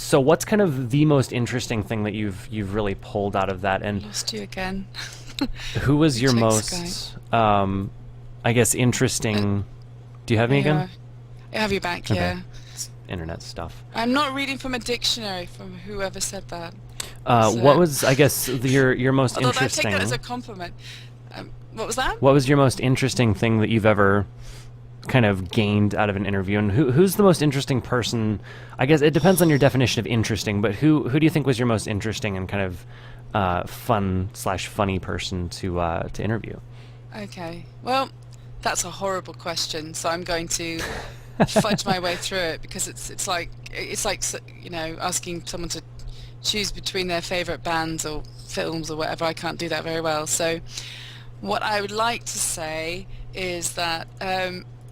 So what's kind of the most interesting thing that you've really pulled out of that, and Lost you again. who was your Check Skype. most, I guess, Uh, interesting? Do you have me there you again? are. I have you back, Okay, yeah. it's internet stuff. I'm not reading from a dictionary from whoever said that. What So, was, I guess, your most although I take that as a interesting? compliment. What was that? What was your most interesting thing that you've ever kind of gained out of an interview, and who's the most interesting person? I guess it depends on your definition of interesting, but who do you think was your most interesting and kind of fun slash funny person to interview? Okay. Well, that's a horrible question, so I'm going to fudge my way through it because it's like asking someone to choose between their favorite bands or films or whatever. I can't do that very well. So what I would like to say is that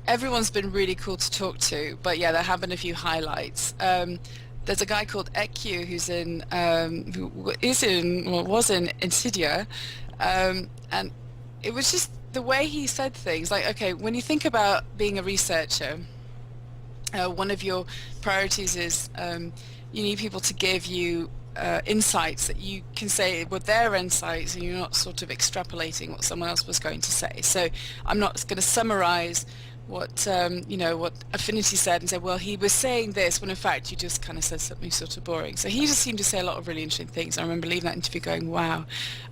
everyone's been really cool to talk to, but yeah, there have been a few highlights. There's a guy called Ekyu who is in well, was in Insidia, and it was just the way he said things. Like, okay, when you think about being a researcher, one of your priorities is you need people to give you insights that you can say were their insights, and you're not sort of extrapolating what someone else was going to say. So I'm not going to summarize what Affinity said and say, well, he was saying this, when in fact you just kind of said something sort of boring. So he just seemed to say a lot of really interesting things. I remember leaving that interview going, wow.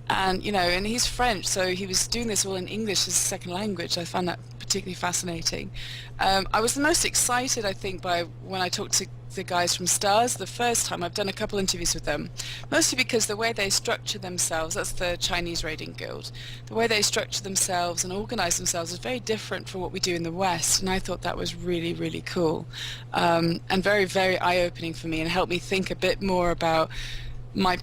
And he's French, so he was doing this all in English as a second language. I found that particularly fascinating. I was the most excited, I think, by when I talked to the guys from Stars the first time. I've done a couple interviews with them, mostly because the way they structure themselves, that's the Chinese Raiding Guild, the way they structure themselves and organize themselves is very different from what we do in the West, and I thought that was really, really cool, and very, very eye-opening for me, and helped me think a bit more about my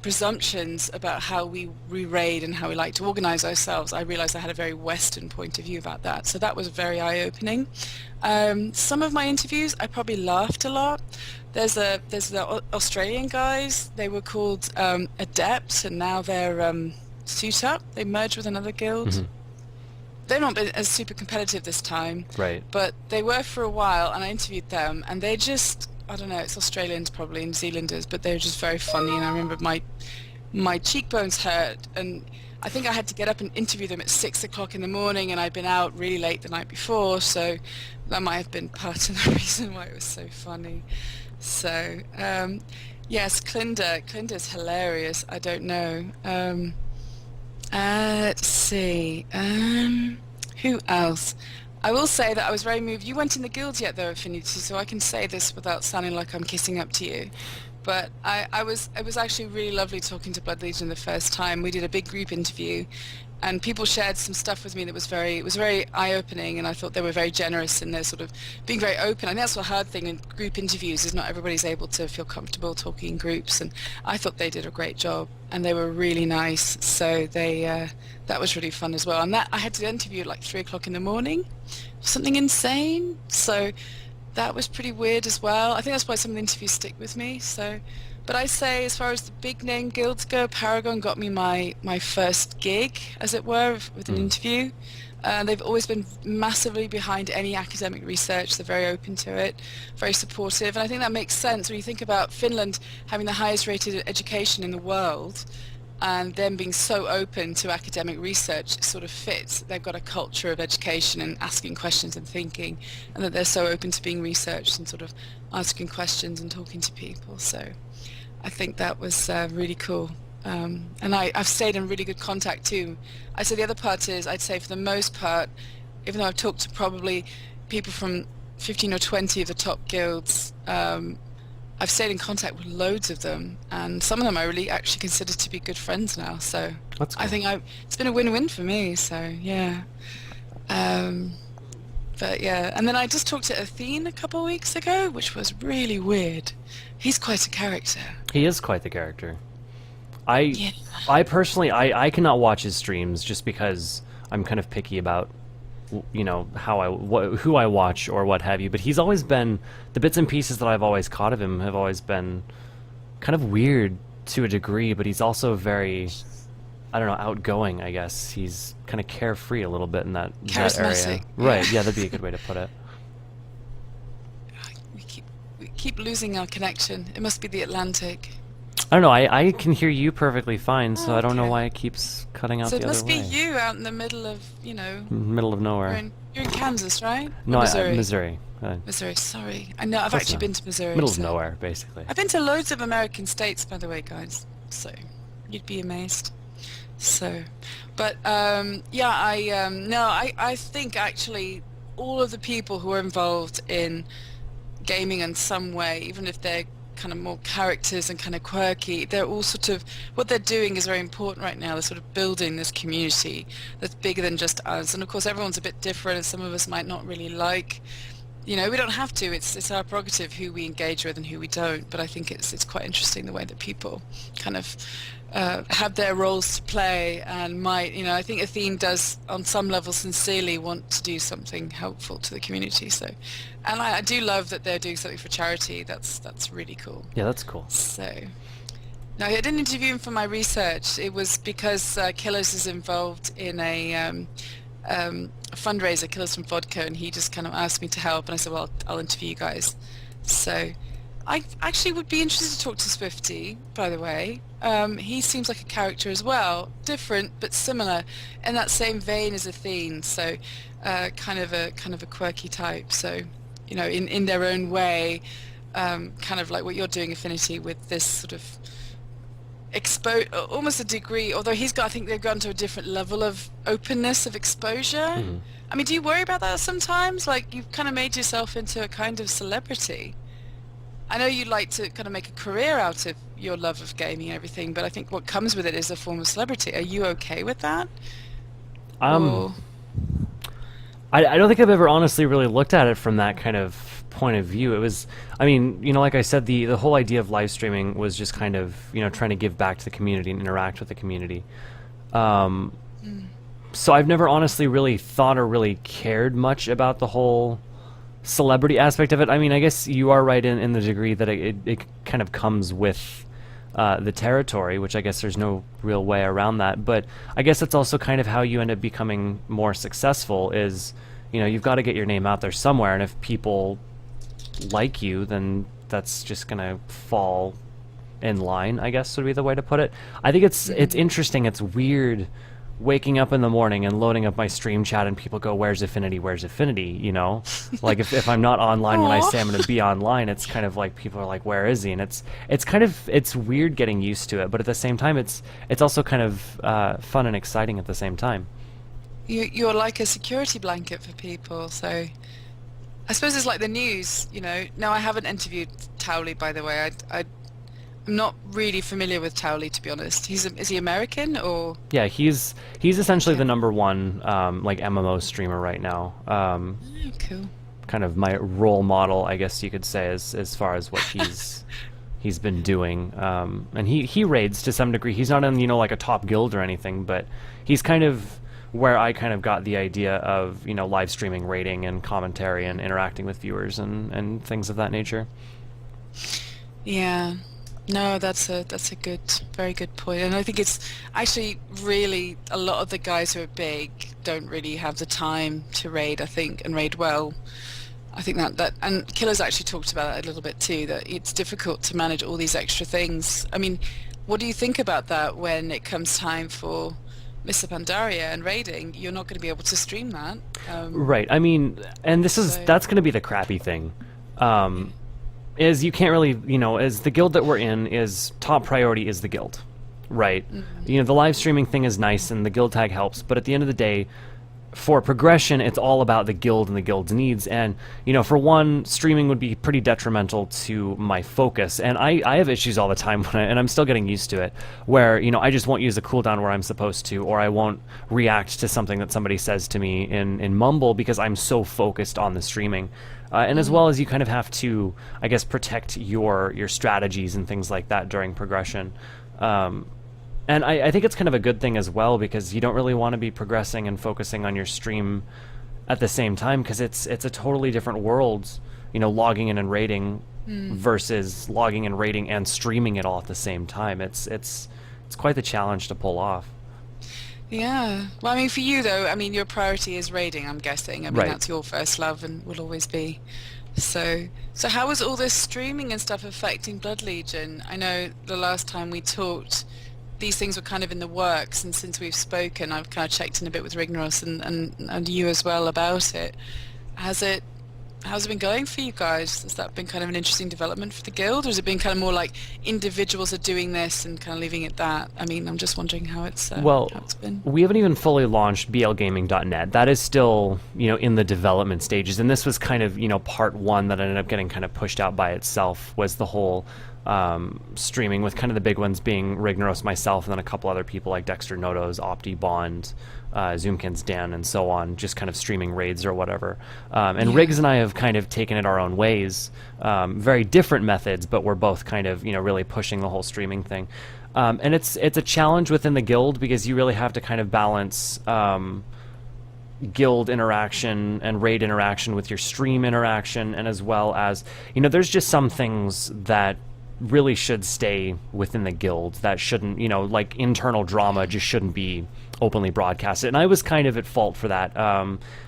presumptions about how we raid and how we like to organize ourselves. I realized I had a very Western point of view about that, so that was very eye-opening. Some of my interviews, I probably laughed a lot. There's the Australian guys. They were called Adept, and now they're Suit Up. They merged with another guild. Hmm. They've not been as super competitive this time, Right. but they were for a while, and I interviewed them, and they just, I don't know, it's Australians probably, New Zealanders, but they were just very funny, and I remember my cheekbones hurt, and I think I had to get up and interview them at 6 o'clock in the morning, and I'd been out really late the night before, so that might have been part of the reason why it was so funny. So, yes, Clinda's hilarious. I don't know. Let's see. Who else? I will say that I was very moved. You weren't in the guild yet, though, Affinity, so I can say this without sounding like I'm kissing up to you. But it was actually really lovely talking to Blood Legion the first time. We did a big group interview, and people shared some stuff with me that it was very eye-opening, and I thought they were very generous in their sort of being very open. I think that's the hard thing in group interviews is not everybody's able to feel comfortable talking in groups, and I thought they did a great job, and they were really nice. So that was really fun as well. And that I had to interview at like 3 o'clock in the morning, something insane. So that was pretty weird as well. I think that's why some of the interviews stick with me. So, but I say, as far as the big name guilds go, Paragon got me my first gig, as it were, with an Mm. interview. They've always been massively behind any academic research. They're very open to it, very supportive, and I think that makes sense when you think about Finland having the highest rated education in the world, and them being so open to academic research. It sort of fits. They've got a culture of education and asking questions and thinking, and that they're so open to being researched and sort of asking questions and talking to people. So I think that was really cool. And I've stayed in really good contact too. I'd say the other part is, I'd say for the most part, even though I've talked to probably people from 15 or 20 of the top guilds, I've stayed in contact with loads of them, and some of them I really actually consider to be good friends now. So That's I cool. think it's been a win-win for me. So yeah. Um, but yeah, and then I just talked to Athene a couple of weeks ago, which was really weird. He's quite a character. He is quite the character. I Yeah. I personally I cannot watch his streams just because I'm kind of picky about how who I watch or what have you. But he's always been, the bits and pieces that I've always caught of him have always been kind of weird to a degree. But he's also very, I don't know, outgoing. I guess he's kind of carefree a little bit in that area. Charismatic. Yeah. Right? Yeah, that'd be a good way to put it. we keep keep losing our connection. It must be the Atlantic. I don't know. I can hear you perfectly fine, so Oh, I don't know okay. why it keeps cutting out So the it other must be way. you out in the middle of, you know, Middle of nowhere. you're in Kansas, right? No, Or Missouri? Missouri. Missouri, sorry. I know, I've Close actually enough. been to Missouri, Middle of so. nowhere, basically. I've been to loads of American states, by the way, guys. So you'd be amazed. So, but yeah, no, I think actually all of the people who are involved in gaming in some way, even if they're kind of more characters and kind of quirky, they're all sort of, what they're doing is very important right now. They're sort of building this community that's bigger than just us. And of course, everyone's a bit different, and some of us might not really like, you know, we don't have to. It's our prerogative who we engage with and who we don't. But I think it's quite interesting the way that people kind of have their roles to play and might, you know, I think Athene does on some level sincerely want to do something helpful to the community. So, and I do love that they're doing something for charity. That's really cool. Yeah, that's cool. So, no, I didn't interview him for my research. It was because Killers is involved in a fundraiser, Killers from Vodka, and he just kind of asked me to help, and I said, well, I'll interview you guys. So I actually would be interested to talk to Swifty, by the way. He seems like a character as well, different but similar, in that same vein as Athene. So kind of a quirky type. So, you know, in their own way, kind of like what you're doing, Affinity, with this sort of almost a degree, although I think they've gone to a different level of openness of exposure. I mean, do you worry about that sometimes? Like, you've kind of made yourself into a kind of celebrity. I know you'd like to kind of make a career out of your love of gaming and everything, but I think what comes with it is a form of celebrity. Are you okay with that? Or... I don't think I've ever honestly really looked at it from that kind of point of view. It was, I mean, you know, like I said, the whole idea of live streaming was just kind of, you know, trying to give back to the community and interact with the community. So I've never honestly really thought or really cared much about the whole celebrity aspect of it. I mean, I guess you are right in the degree that it kind of comes with the territory, which I guess there's no real way around that. But I guess that's also kind of how you end up becoming more successful is, you know, you've got to get your name out there somewhere, and if people like you, then that's just going to fall in line, I guess would be the way to put it. I think it's interesting, it's weird waking up in the morning and loading up my stream chat and people go, where's Affinity, you know? Like if I'm not online when I say I'm going to be online, it's kind of like people are like, where is he? And it's weird getting used to it, but at the same time it's also kind of fun and exciting at the same time. You're like a security blanket for people, so I suppose it's like the news, you know. No, I haven't interviewed Towley, by the way. I'm not really familiar with Towley, to be honest. Is he American or? Yeah, he's essentially the number one like MMO streamer right now. Oh, cool. Kind of my role model, I guess you could say, as far as what he's been doing. And he raids to some degree. He's not in, you know, like a top guild or anything, but he's kind of where I kind of got the idea of, you know, live streaming, raiding, and commentary, and interacting with viewers and things of that nature. Yeah. No, that's a very good point. And I think it's actually really a lot of the guys who are big don't really have the time to raid, I think, and raid well. I think that and Killer's actually talked about that a little bit too, that it's difficult to manage all these extra things. I mean, what do you think about that when it comes time for Mr. Pandaria and raiding? You're not going to be able to stream that. Right. I mean, and that's going to be the crappy thing. Is you can't really, you know, as the guild that we're in is top priority is the guild, right? You know, the live streaming thing is nice and the guild tag helps, but at the end of the day, for progression, it's all about the guild and the guild's needs. And, you know, for one, streaming would be pretty detrimental to my focus. And I have issues all the time, and I'm still getting used to it, where, you know, I just won't use a cooldown where I'm supposed to, or I won't react to something that somebody says to me in Mumble because I'm so focused on the streaming. And as well as you kind of have to, I guess, protect your strategies and things like that during progression. And I think it's kind of a good thing as well, because you don't really want to be progressing and focusing on your stream at the same time, because it's a totally different world, you know, logging in and raiding versus logging and raiding and streaming it all at the same time. It's quite the challenge to pull off. Yeah. Well, I mean, for you though, I mean, your priority is raiding, I'm guessing. I mean, Right. That's your first love and will always be. So how is all this streaming and stuff affecting Blood Legion? I know the last time we talked, these things were kind of in the works, and since we've spoken, I've kind of checked in a bit with Rignoros and you as well about it. Has it How's it been going for you guys? Has that been kind of an interesting development for the guild, or has it been kind of more like individuals are doing this and kind of leaving it that? I mean, I'm just wondering Well, how it's been. we haven't even fully launched blgaming.net. That is still, in the development stages. And this was kind of, part one that ended up getting kind of pushed out by itself, was the whole streaming, with kind of the big ones being Rignoros, myself, and then a couple other people like Dexter Notos, Opti Bond, Zoomkins Dan, and so on, just kind of streaming raids or whatever. And Riggs and I have kind of taken it our own ways, very different methods, but we're both kind of, really pushing the whole streaming thing. And it's a challenge within the guild, because you really have to kind of balance guild interaction and raid interaction with your stream interaction, and as well as, there's just some things that really should stay within the guild that shouldn't, like internal drama just shouldn't be openly broadcasted. And I was kind of at fault for that.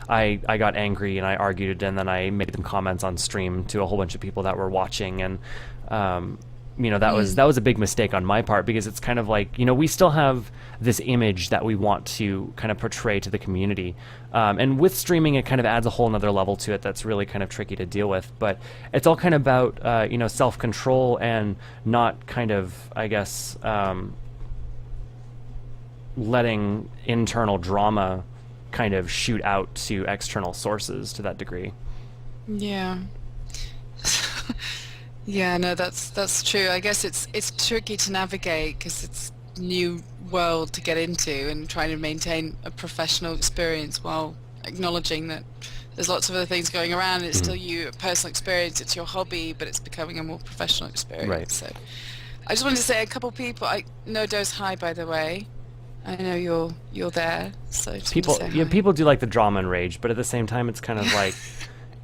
I got angry and I argued, and then I made some comments on stream to a whole bunch of people that were watching, and that was a big mistake on my part, because it's kind of like, we still have this image that we want to kind of portray to the community, and with streaming it kind of adds a whole nother level to it that's really kind of tricky to deal with. But it's all kind of about self-control, and not kind of, I guess, letting internal drama kind of shoot out to external sources to that degree. Yeah. Yeah, no, that's true. I guess it's tricky to navigate because it's new world to get into, and trying to maintain a professional experience while acknowledging that there's lots of other things going around. It's still a personal experience. It's your hobby, but it's becoming a more professional experience. Right. So, I just wanted to say a couple people. No Dose hi, by the way. I know you're there. So just People, want to say hi. people do like the drama and rage, but at the same time, it's kind of like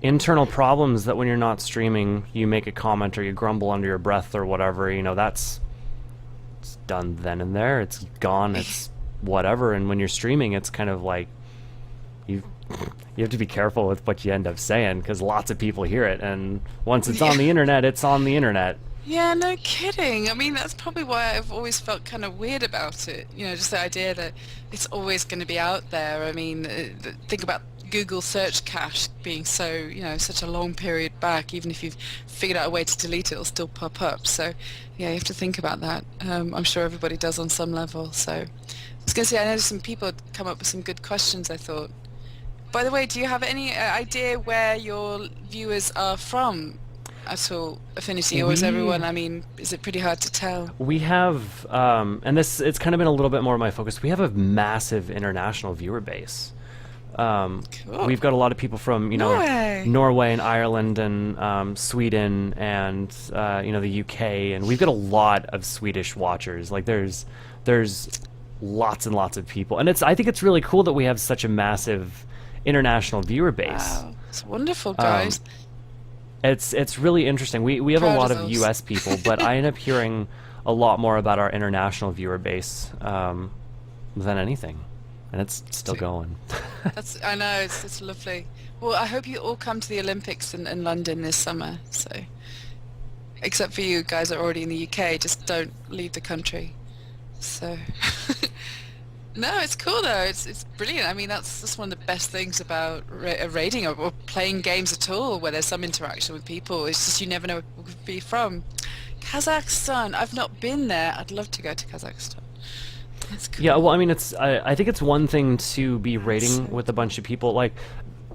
internal problems that when you're not streaming, you make a comment or you grumble under your breath or whatever. It's done then and there. It's gone. It's whatever. And when you're streaming, it's kind of like you have to be careful with what you end up saying, because lots of people hear it, and once it's on the internet, it's on the internet. Yeah, no kidding. I mean, that's probably why I've always felt kind of weird about it. Just the idea that it's always going to be out there. I mean, think about Google search cache being so, such a long period back. Even if you've figured out a way to delete it, it'll still pop up. So, yeah, you have to think about that. I'm sure everybody does on some level. So, I was going to say, I know some people had come up with some good questions, I thought. By the way, do you have any idea where your viewers are from at all, Affinity, or is everyone, is it pretty hard to tell? We have, and it's kind of been a little bit more of my focus, we have a massive international viewer base. Cool. We've got a lot of people from, Norway and Ireland and Sweden and, the UK, and we've got a lot of Swedish watchers. Like, there's lots and lots of people. And I think it's really cool that we have such a massive international viewer base. Wow, it's wonderful, guys. It's really interesting. We have a Proud lot of of those. US people, but I end up hearing a lot more about our international viewer base than anything. And it's still going. I know, it's lovely. Well, I hope you all come to the Olympics in London this summer. So, except for you guys are already in the UK, just don't leave the country. So, no, it's cool though. It's brilliant. I mean, that's one of the best things about raiding or playing games at all, where there's some interaction with people. It's just you never know where people could be from. Kazakhstan. I've not been there. I'd love to go to Kazakhstan. That's cool. Yeah, well, I mean, I think it's one thing to be raiding with a bunch of people. Like,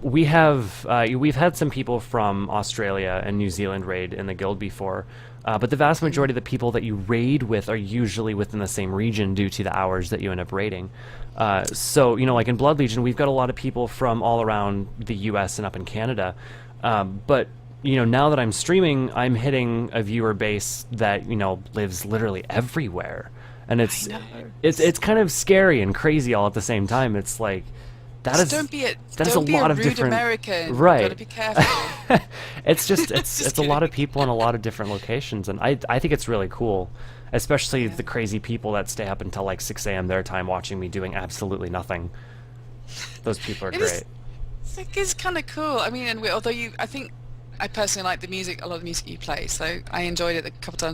we've had some people from Australia and New Zealand raid in the guild before, but the vast majority of the people that you raid with are usually within the same region due to the hours that you end up raiding. So, like in Blood Legion, we've got a lot of people from all around the US and up in Canada, but now that I'm streaming, I'm hitting a viewer base that lives literally everywhere. And it's kind of scary and crazy all at the same time. It's like Don't be a lot of rude different American. Right. You've got to be careful. it's a lot of people in a lot of different locations, and I think it's really cool, especially the crazy people that stay up until like 6 a.m. their time watching me doing absolutely nothing. Those people are great. It's kind of cool. I mean, and although I think I personally like the music, a lot of the music you play, so I enjoyed it a couple times.